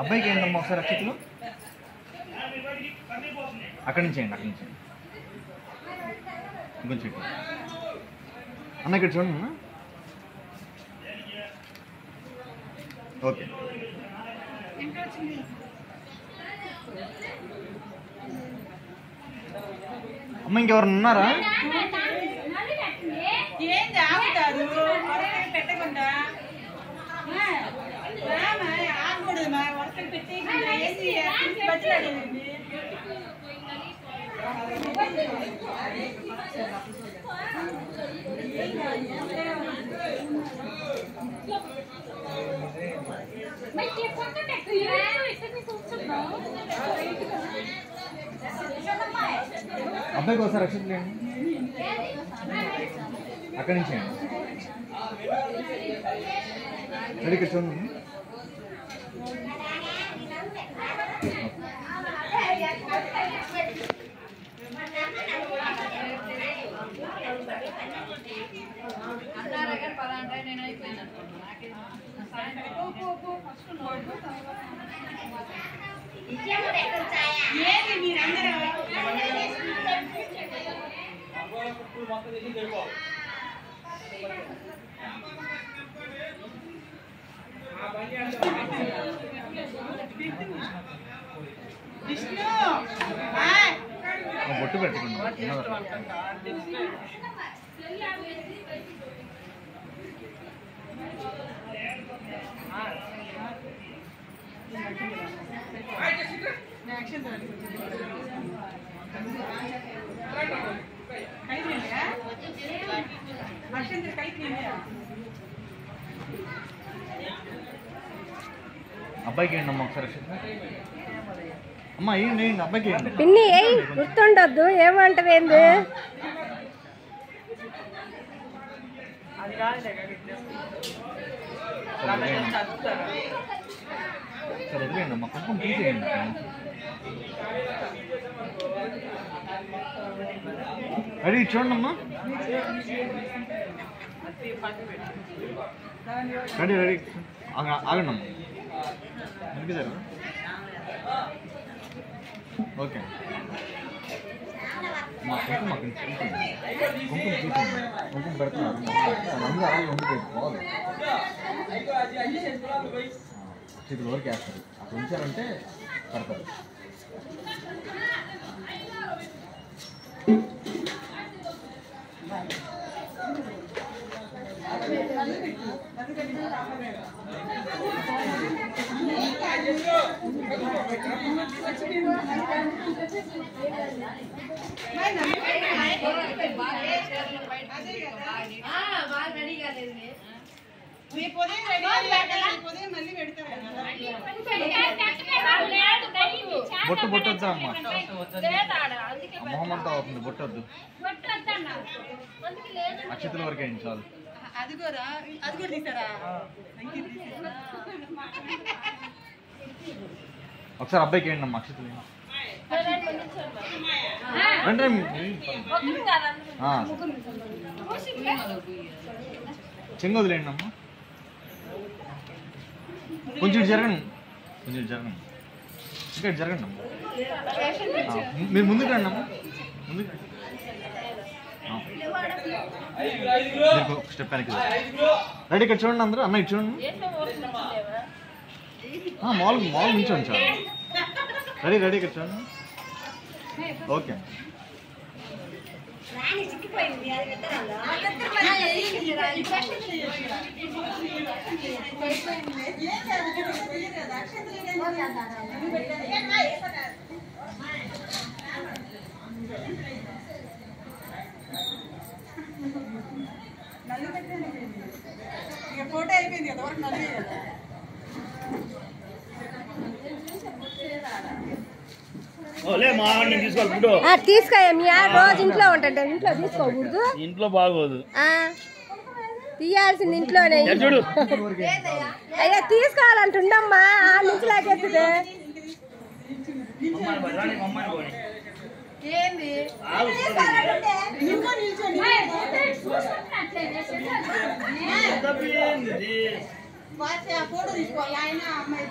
అబ్బాయికి ఏంటమ్మా ఒకసారి అక్షతలు అక్కడి నుంచి అండి ఇంకొంచెం అన్న ఇక్కడ చూడండి అన్న. ఓకే అమ్మ ఇంకెవరు ఉన్నారా? అబ్బాయికి ఒకసారి అక్షతలు లేండి అక్కడి నుంచి అండి. ఇక్కడ చూడండి. బొట్టు పెట్టుకున్నాం. అబ్బాయికి ఏంటమ్మా ఒకసారి అమ్మా ఏంటి అబ్బాయికి పిన్ని గుర్తుండద్దు ఏమంటవేంది సరే వదిలేండి అమ్మా కొంచెం తీసేయండి. రెడీ చూడండి అమ్మా. రెడీ ఆగండి అమ్మా. వినిపిస్తారా? ఓకే మా కుంకుమ కుంకుమ పెడుతున్నారు. అందరూ అలాగే ఉండిపోవాలి. చేతుల వరకు వేస్తారు. అక్కడ ఉంచారంటే పెడతారు. బొట్టు వద్దా అమ్మా? మొహం అంతా అవుతుంది. బొట్టు వద్దు. అక్షతల వరకు అయింది చాలు. ఒకసారి అబ్బాయికి ఏంటి అమ్మా అక్షతలు అంటే చెంగొదిలేండి అమ్మా. కొంచెం జరగండి ఇంకా జరగండి అమ్మా. మీరు ముందుకు రండి అమ్మా. ముందుకు స్టెప్ వెనక్కి రెడీ. ఇక్కడ చూడండి అందరూ. అన్న ఇటు చూడండి. మామూలు నుంచోండి చాలు. రెడీ ఇక్కడ చూడండి. ఓకే ఫోటో అయిపోయింది కదా తీసుకో. మీ రోజు ఇంట్లో ఉంటాడు. ఇంట్లో తీసుకోకూడదు. ఇంట్లో బాగోదు. తీయాల్సింది ఇంట్లోనే. అయ్యా తీసుకోవాలంటుండమ్మా. ఆ నుంచి లాగెత్తుదే ఏంది ఫోటో తీసుకోవాలి ఆయన అమ్మాయి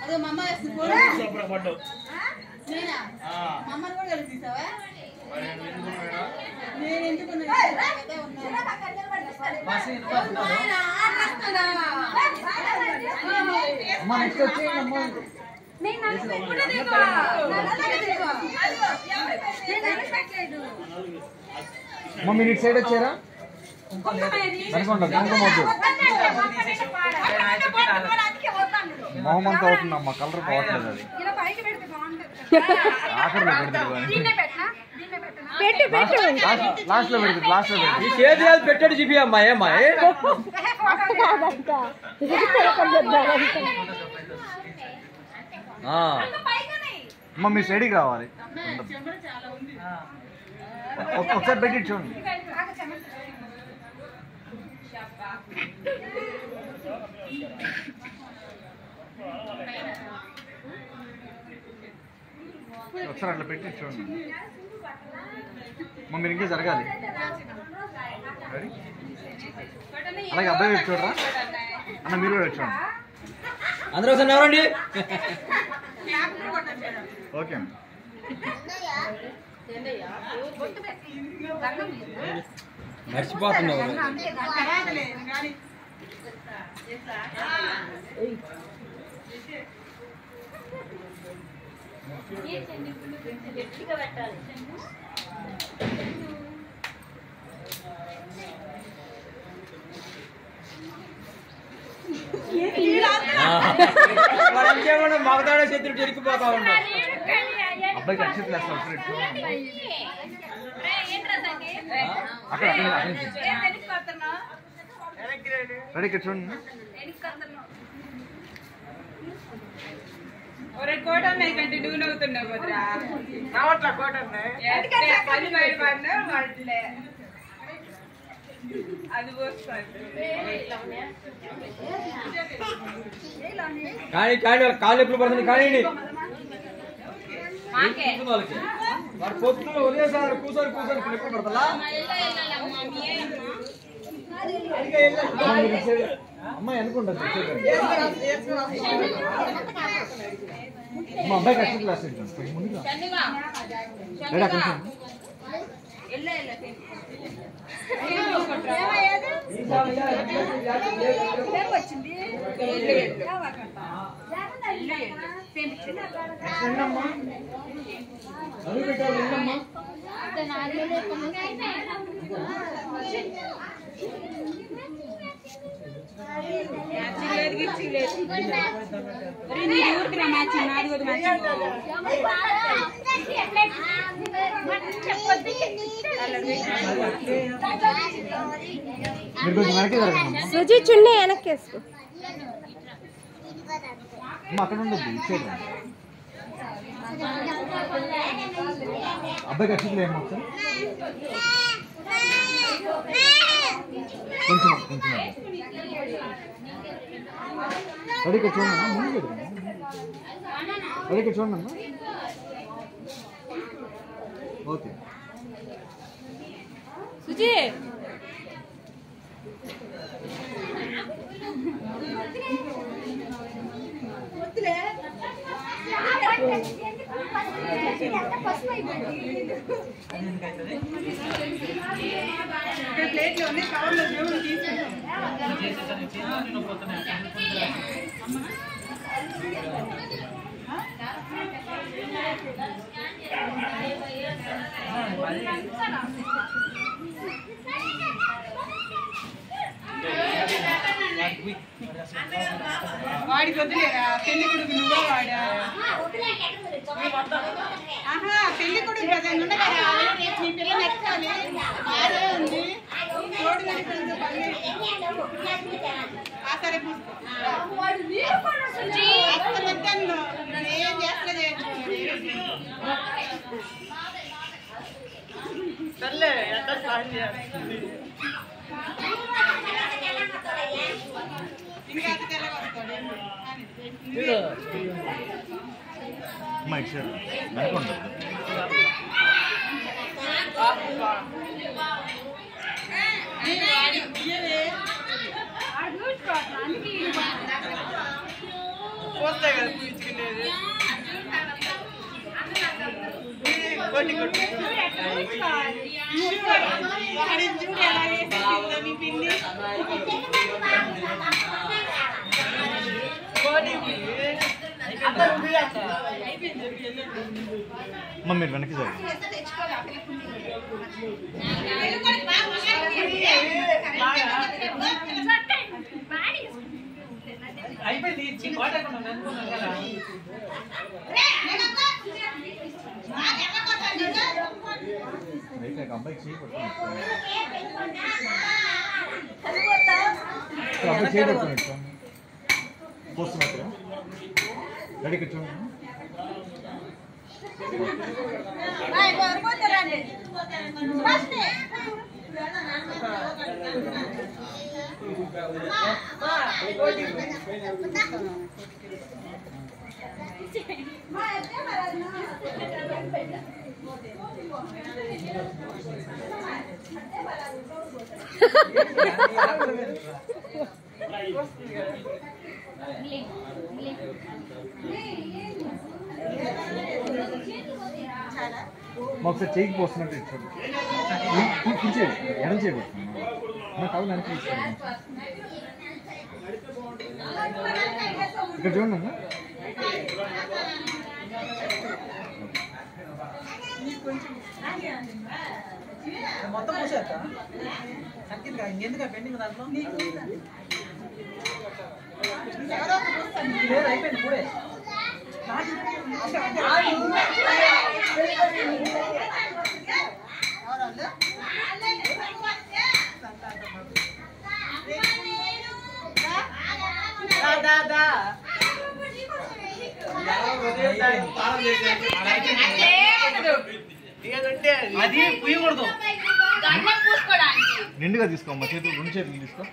అదే మా అమ్మ ఫోటో నేనా మా అమ్మని కూడా కలిసి తీసావా నేను ఎందుకు మినిట్ సైడ్ వచ్చారా మొహమంతా అవుతుందమ్మా కలర్ పోవట్లేదు అది ఆఖరిలో లాస్ట్ లో పెడుతుంది లాస్ట్ లో పెడుతుంది పెట్టాడు చెప్పి అమ్మా ఏమ్మా అమ్మ మీ సైడ్కి రావాలి ఒకసారి పెట్టి చూడండి ఒకసారి అట్లా పెట్టి చూడండి మీరు ఇంకే జరగాలి అలాగే అబ్బాయి వచ్చి చూడరా అన్న మీరు కూడా చూడండి అందరూ ఒకసారి ఎవరండి ఓకే మర్చిపోతున్నావు మగతాడే శత్రుడు జరిగిపోతా ఉంటాడు అబ్బాయికి అక్షతలు వేస్తాం అక్కడ రెడీ ఇక్కడ చూడండి కోటన్న కంటే నువ్వు నవ్వుతున్నావు కదరా అది కానీ కానీ కాళ్ళు ఎప్పుడు పడుతుంది కానీ వాడు పొద్దున వదిలేసారు కూర్చొని కూర్చొని ఎప్పుడు పడతా అమ్మాయి అనుకుంటుంది మా అబ్బాయికి అక్షతలు క్లాస్ ముందుగా రెడీ అక్కడ వచ్చింది ఊరికి మ్యాచింగ్ నాది కూడా మ్యాచింగ్ సుజీ చున్నీ వెనక్కేసుకో అక్కడ ఉండద్దు ఇచ్చేది అబ్బాయికి అక్షతలు ఏమో సార్ కొంచెం కొంచెం రెడీకి చూడండి ముందు పెడుతున్నా రెడీకి చూడండి అమ్మా ఓకే సుజీ ప్లేట్లో ఉన్నాయి కవర్లో దేవుడు వాడికి వద్దులేరా పెళ్లి కొడుకు నువ్వే వాడా ఆహా పెళ్లి కొడుకు కదా ఉండగా నీ పిల్ల నచ్చాలి బాగా ఉంది తోడు నడిపించే పని ఆ సరే అస్తమద్దాను ఏం చేస్తలే సర్లే ఎంత సాయం చేయాలి ఇంకా అమ్మా ఇటు సైడ్ వెనక ఉంటుంది పోస్తాయి కదా పూయించుకునేది కొట్టి కొట్టి చూడు ఎలా వేసేసిందో మీ పిన్ని అమ్మ మీరు వెనక్కి సార్ అయిపోయింది అబ్బాయికి చేయి పట్టుకుని అబ్బాయి చేయి పట్టుకుని పోస్తున్నట్టుగా రెడీ కూర్చోండి ఒకసారి చేయికి పోస్తున్నట్టు ఇచ్చాడు కూర్చేది ఎడం చేయబోతున్నాను నాకు అవును వెనక్కి ఇచ్చాను ఇక్కడ చూడండి అమ్మా మొత్తం పూసాక తగ్గింది ఇంకెందుకు పెండింగ్ దాంట్లో లేదు అయిపోయింది ఇప్పుడే అది పూయకూడదు నిండుగా తీసుకోమ్మా చేతులు రెండు చేతులు తీసుకో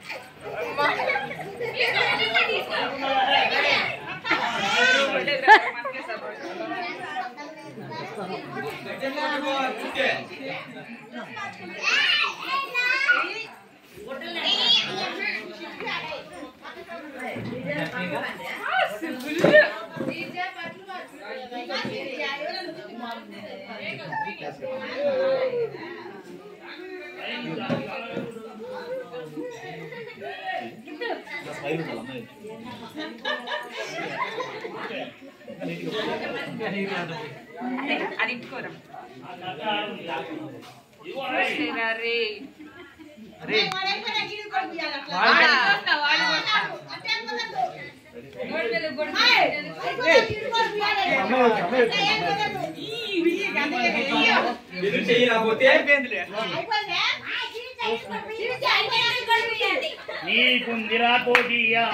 అది ఇంకోరం నీకుందిరా పోటీయా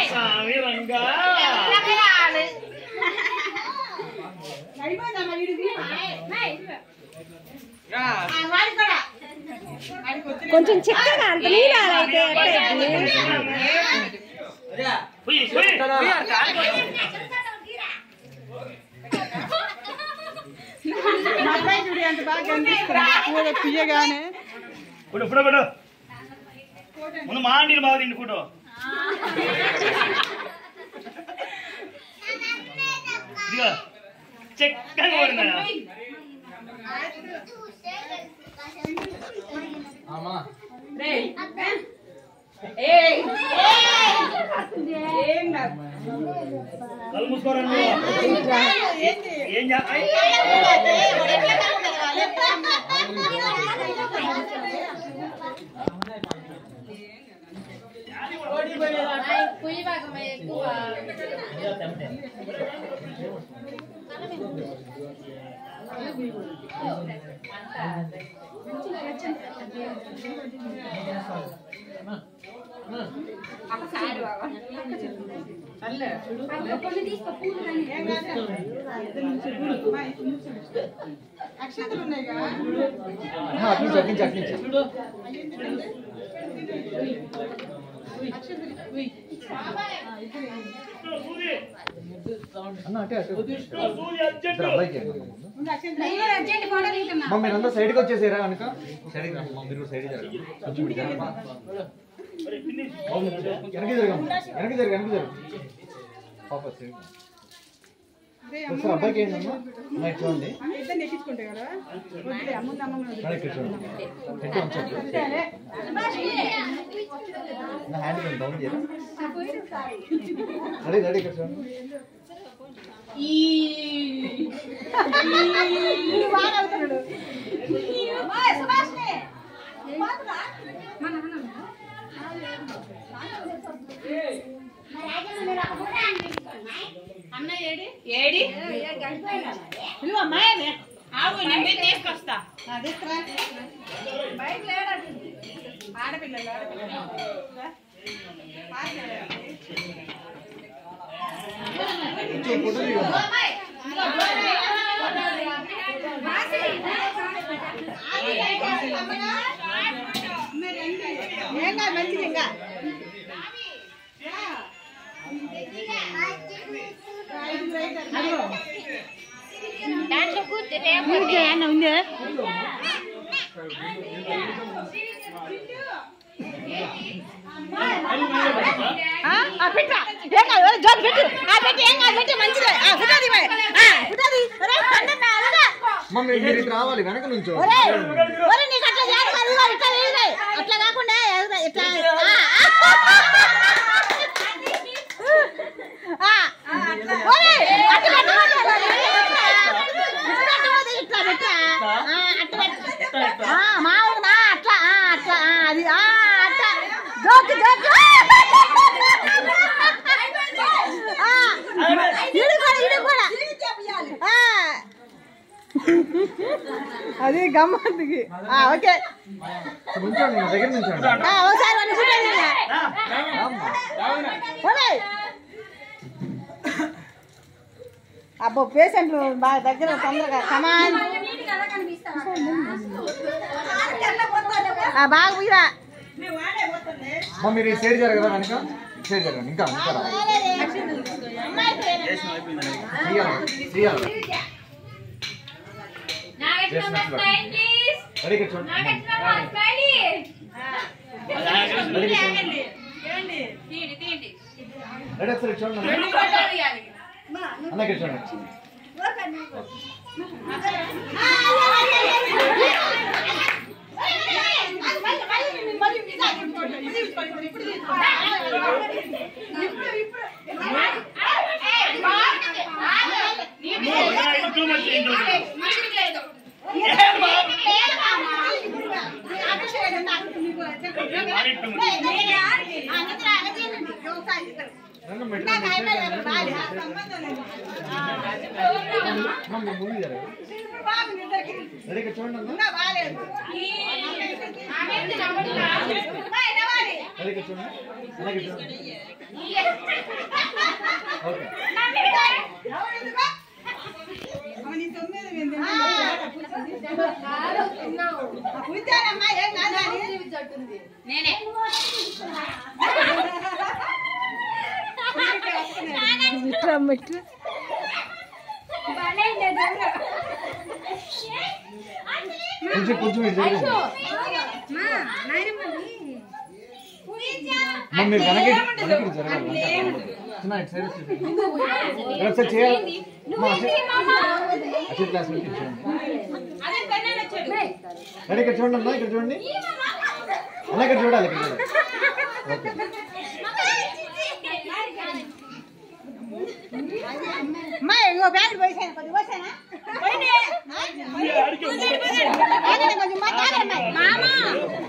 స్వామి రంగా కొంచెం చిక్కగా అంత నీళ్ళైతే అబ్బాయి చూడి అంత బాగా కనిపిస్తుంది పియ్యగానే ఫోటో ఫోటో ఫోటో ముందు మా ఆంటీ బాగా తిండి ఫోటో ఇదిగో చక్కగా పడిందా కళ్ళు మూసుకోరండి ఏం అక్షతలు ఉన్నాయి అన్న అటే అటు సూది అర్జెంట్ అబ్బాయికి మీరంతా సైడ్కి వచ్చేసారా కనుక సైడ్కి మీరు సైడ్ జరగండి కొంచెం ఇటు జరగండి. వెనక్కి జరగండి వెనక్కి జరగ పాప సైడ్ ఒకసారి అబ్బాయికి ఏంటమ్మా అమ్మ ఇటు చూడండి ఇద్దరు నెక్కించుకుంటే కదా ముందు అమ్మమ్మ ఇక్కడ చూడండి ఎటు ఉంచండి నా హ్యాండ్ కొంచెం డౌన్ చేయరా రెడీ ఇక్కడ చూడండి అన్న ఏడి ఏడి ఆవు నేను తీసుకొస్తా ఆడపిల్లలు ఏం కాదు మంచిది ఇంకా ఉంది పెట్టు ఏం కాదు జోక్ పెట్టు పెట్టు ఏం కాదు పెట్టు మంచిది మమ్మీ మీరు ఇటు రావాలి వెనక నుంచి నీకు అట్లా అట్లా కాకుండా ఇట్లా మావునా అట్లా అట్లా అది అట్లా జోక్ జోక్ అది గమ్మత్తుకి ఓకే ఉంచండి నా దగ్గర నుంచండి ఒకసారి అబ్బో పేషెంట్లు బాగా దగ్గర తొందరగా కమాన్ బాగా పోయిరా మీరు సైడ్ జరగదా వెనక సైడ్ జరగండి ఇంకా ఇంకా రెడీ చూడండి రెడీ ఒకసారి చూడండి అన్నకి చూడండి ముందు జరగదు రెడీ చూడండి రెడీ చూడండి అలాగే చూడండి ఓకే కొంచెం కొంచెం ఇటు జరగండి మీరు వెనక్కి జరగాలి చిన్న ఇటు సైడ్ ఒకసారి చేయాలి అక్షయ్ క్లాస్ నుంచి చూడండి రెడీ ఇక్కడ చూడండి అమ్మా ఇక్కడ చూడండి అన్న ఇక్కడ చూడాలి ఇక్కడ చూడాలి ఓకే అమ్మా ఇంకో బ్యాగ్ పోసాను కొద్ది పోసానా కొంచెం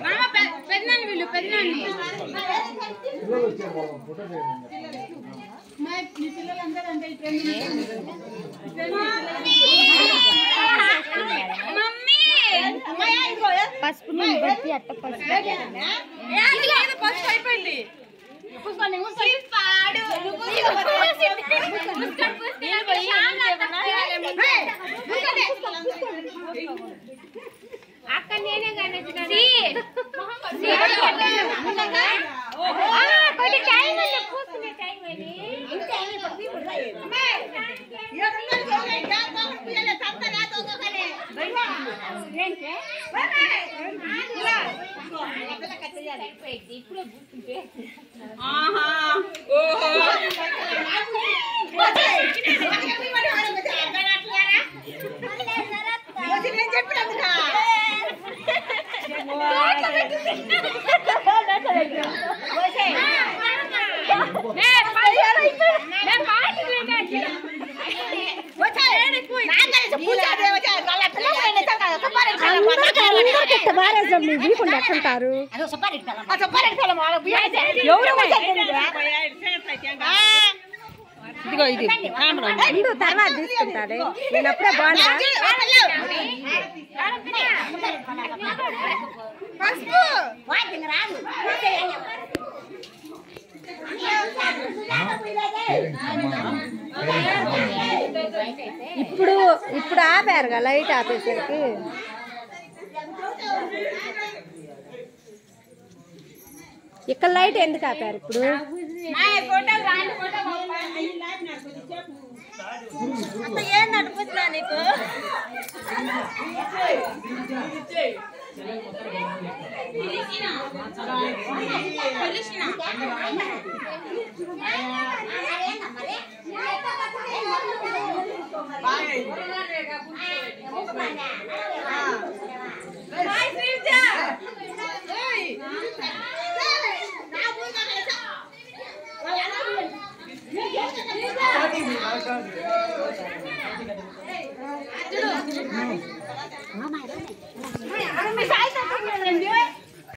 మామ పెద్దనాన్ని వీళ్ళు పెద్దనాన్ని పిల్లలు వచ్చారు ఫోటో చేయండి మీ పిల్లలందరూ అంటే పసుపు బట్టి అట్ట పసుపు అయిపోయింది అక్క నేనే కానీ ఎట్టుంటారు ఇదిగో ఇది ముందు తర్వాత తీసుకుంటారే నేను అప్పుడే బాగున్నా ఇప్పుడు ఆపారుగా లైట్ ఆపేసరికి ఇక్కడ లైట్ ఎందుకు ఆపారు ఇప్పుడు ఏం నడుపుతున్నా నీకు బాయ్